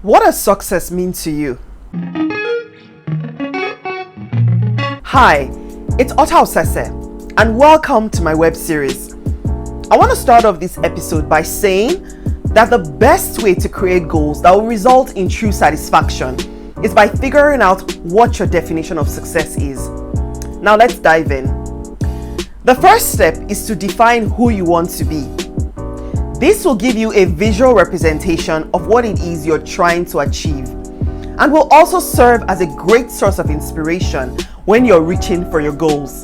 What does success mean to you? Hi, it's Otaosese, and welcome to my web series. I want to start off this episode by saying that the best way to create goals that will result in true satisfaction is by figuring out what your definition of success is. Now let's dive in. The first step is to define who you want to be. This will give you a visual representation of what it is you're trying to achieve, and will also serve as a great source of inspiration when you're reaching for your goals.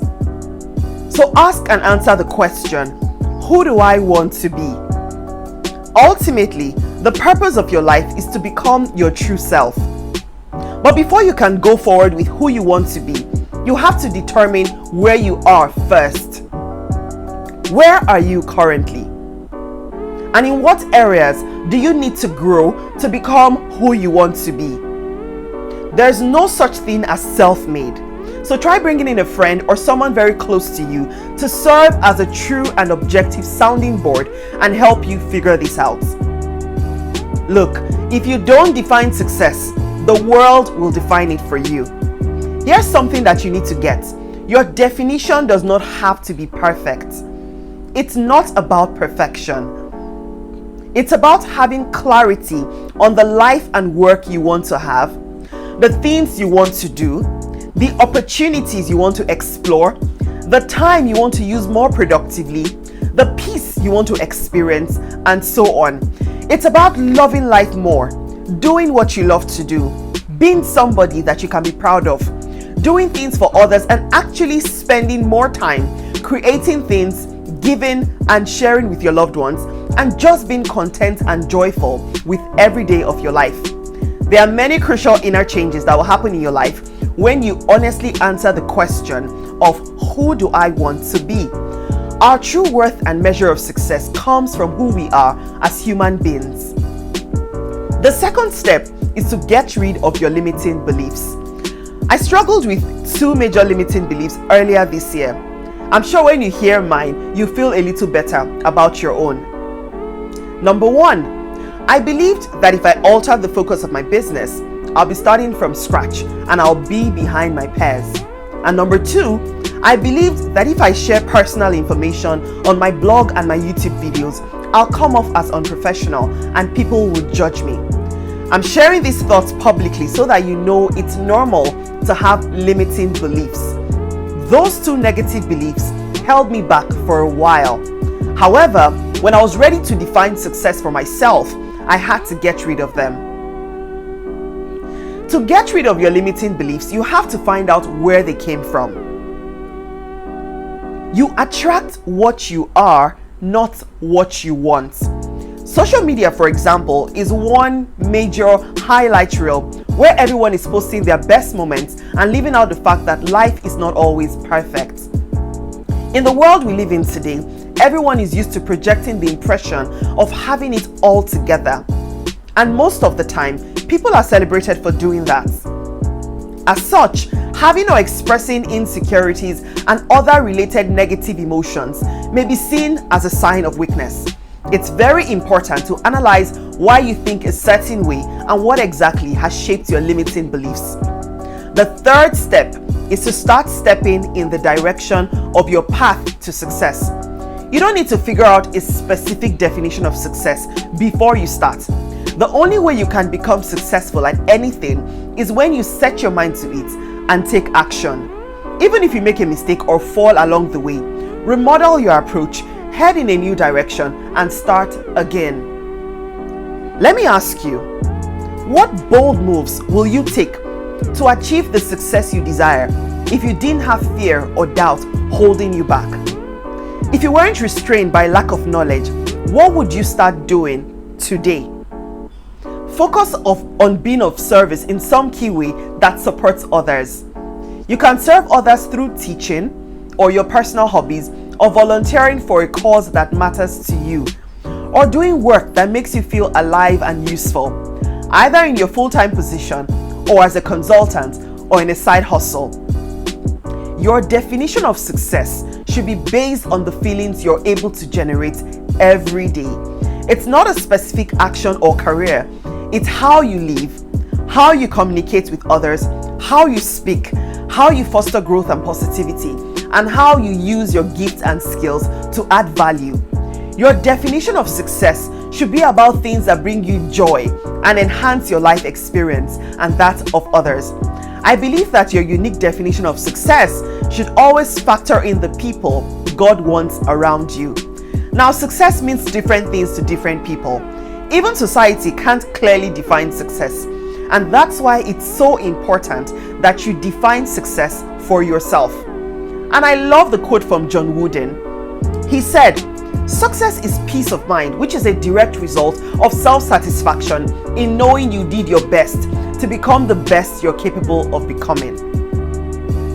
So ask and answer the question, who do I want to be? Ultimately, the purpose of your life is to become your true self. But before you can go forward with who you want to be, you have to determine where you are first. Where are you currently? And in what areas do you need to grow to become who you want to be? There's no such thing as self-made. So try bringing in a friend or someone very close to you to serve as a true and objective sounding board and help you figure this out. Look, if you don't define success, the world will define it for you. Here's something that you need to get. Your definition does not have to be perfect. It's not about perfection. It's about having clarity on the life and work you want to have, the things you want to do, the opportunities you want to explore, the time you want to use more productively, the peace you want to experience, and so on. It's about loving life more, doing what you love to do, being somebody that you can be proud of, doing things for others, and actually spending more time creating things, giving and sharing with your loved ones, and just being content and joyful with every day of your life. There are many crucial inner changes that will happen in your life when you honestly answer the question of who do I want to be? Our true worth and measure of success comes from who we are as human beings. The second step is to get rid of your limiting beliefs. I struggled with two major limiting beliefs earlier this year. I'm sure when you hear mine, you feel a little better about your own. Number one, I believed that if I altered the focus of my business, I'll be starting from scratch and I'll be behind my peers. And number two, I believed that if I share personal information on my blog and my YouTube videos, I'll come off as unprofessional and people would judge me. I'm sharing these thoughts publicly so that you know it's normal to have limiting beliefs. Those two negative beliefs held me back for a while. However, when I was ready to define success for myself, I had to get rid of them. To get rid of your limiting beliefs, you have to find out where they came from. You attract what you are, not what you want. Social media, for example, is one major highlight reel where everyone is posting their best moments and leaving out the fact that life is not always perfect. In the world we live in today, everyone is used to projecting the impression of having it all together. And most of the time, people are celebrated for doing that. As such, having or expressing insecurities and other related negative emotions may be seen as a sign of weakness. It's very important to analyze why you think a certain way and what exactly has shaped your limiting beliefs. The third step is to start stepping in the direction of your path to success. You don't need to figure out a specific definition of success before you start. The only way you can become successful at anything is when you set your mind to it and take action. Even if you make a mistake or fall along the way, remodel your approach, head in a new direction, and start again. Let me ask you, what bold moves will you take to achieve the success you desire if you didn't have fear or doubt holding you back? If you weren't restrained by lack of knowledge, what would you start doing today? Focus on being of service in some key way that supports others. You can serve others through teaching or your personal hobbies, or volunteering for a cause that matters to you, or doing work that makes you feel alive and useful, either in your full-time position or as a consultant or in a side hustle. Your definition of success should be based on the feelings you're able to generate every day. It's not a specific action or career. It's how you live, how you communicate with others, how you speak, how you foster growth and positivity, and how you use your gifts and skills to add value. Your definition of success should be about things that bring you joy and enhance your life experience and that of others. I believe that your unique definition of success should always factor in the people God wants around you. Now, success means different things to different people. Even society can't clearly define success, and that's why it's so important that you define success for yourself. And I love the quote from John Wooden. He said, "Success is peace of mind, which is a direct result of self-satisfaction in knowing you did your best to become the best you're capable of becoming."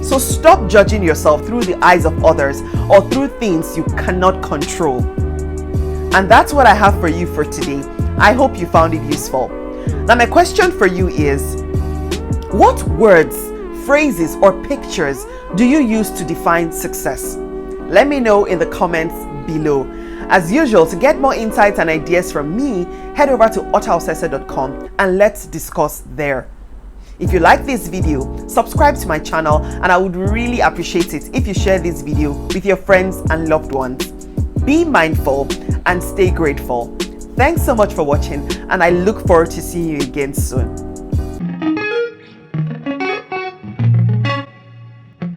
So stop judging yourself through the eyes of others or through things you cannot control. And that's what I have for you for today. I hope you found it useful. Now my question for you is, what words, phrases, or pictures do you use to define success? Let me know in the comments below. As usual, to get more insights and ideas from me, head over to Otaosese.com and let's discuss there. If you like this video, subscribe to my channel, and I would really appreciate it if you share this video with your friends and loved ones. Be mindful and stay grateful. Thanks so much for watching, and I look forward to seeing you again soon.